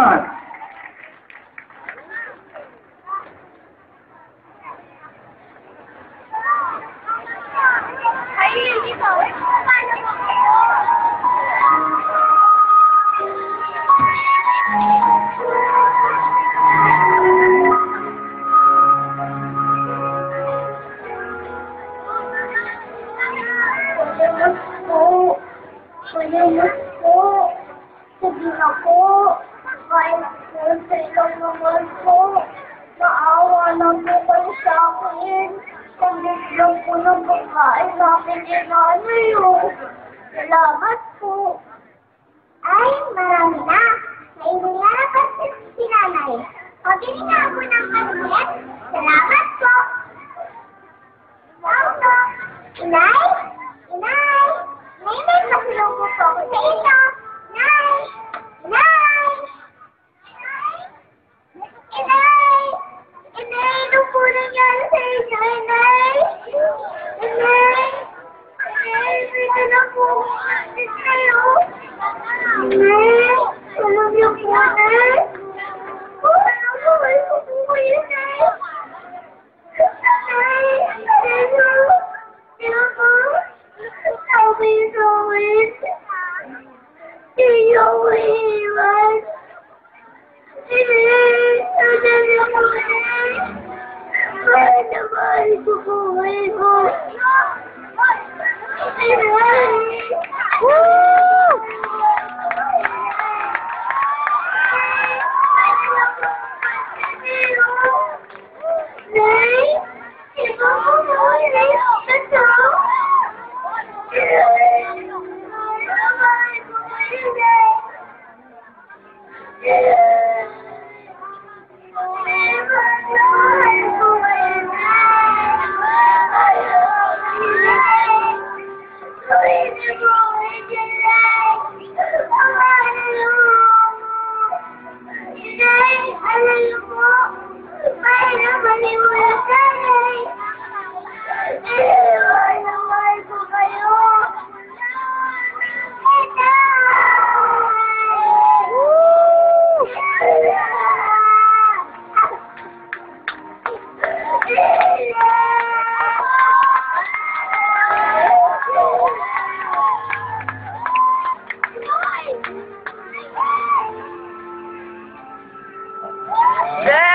Salamat! Salamat po. Sabi na po. Kahit kunti lang naman po. Maawa na po kayo sa akin. Kulit lang po ng pagkain namin ni nanay. Salamat po. Ay, marami na. Nainulara pa si nanay. Pabili na ako ng manulit. Salamat po. Pauto. Inay? Inay? May pasulong po ako sa inyo. Inay? Inay? Inay? Inay, ano po nangyari sa inyo, Inay? Inay? Inay, pwede na po. Inay, Inay? Alam niyo po, Inay? Ano po? Ano po kayo, Inay? Inay? Inay po? Always. You're always.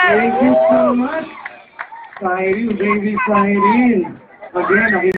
Thank you so much, Cyril, baby Cyril. Again,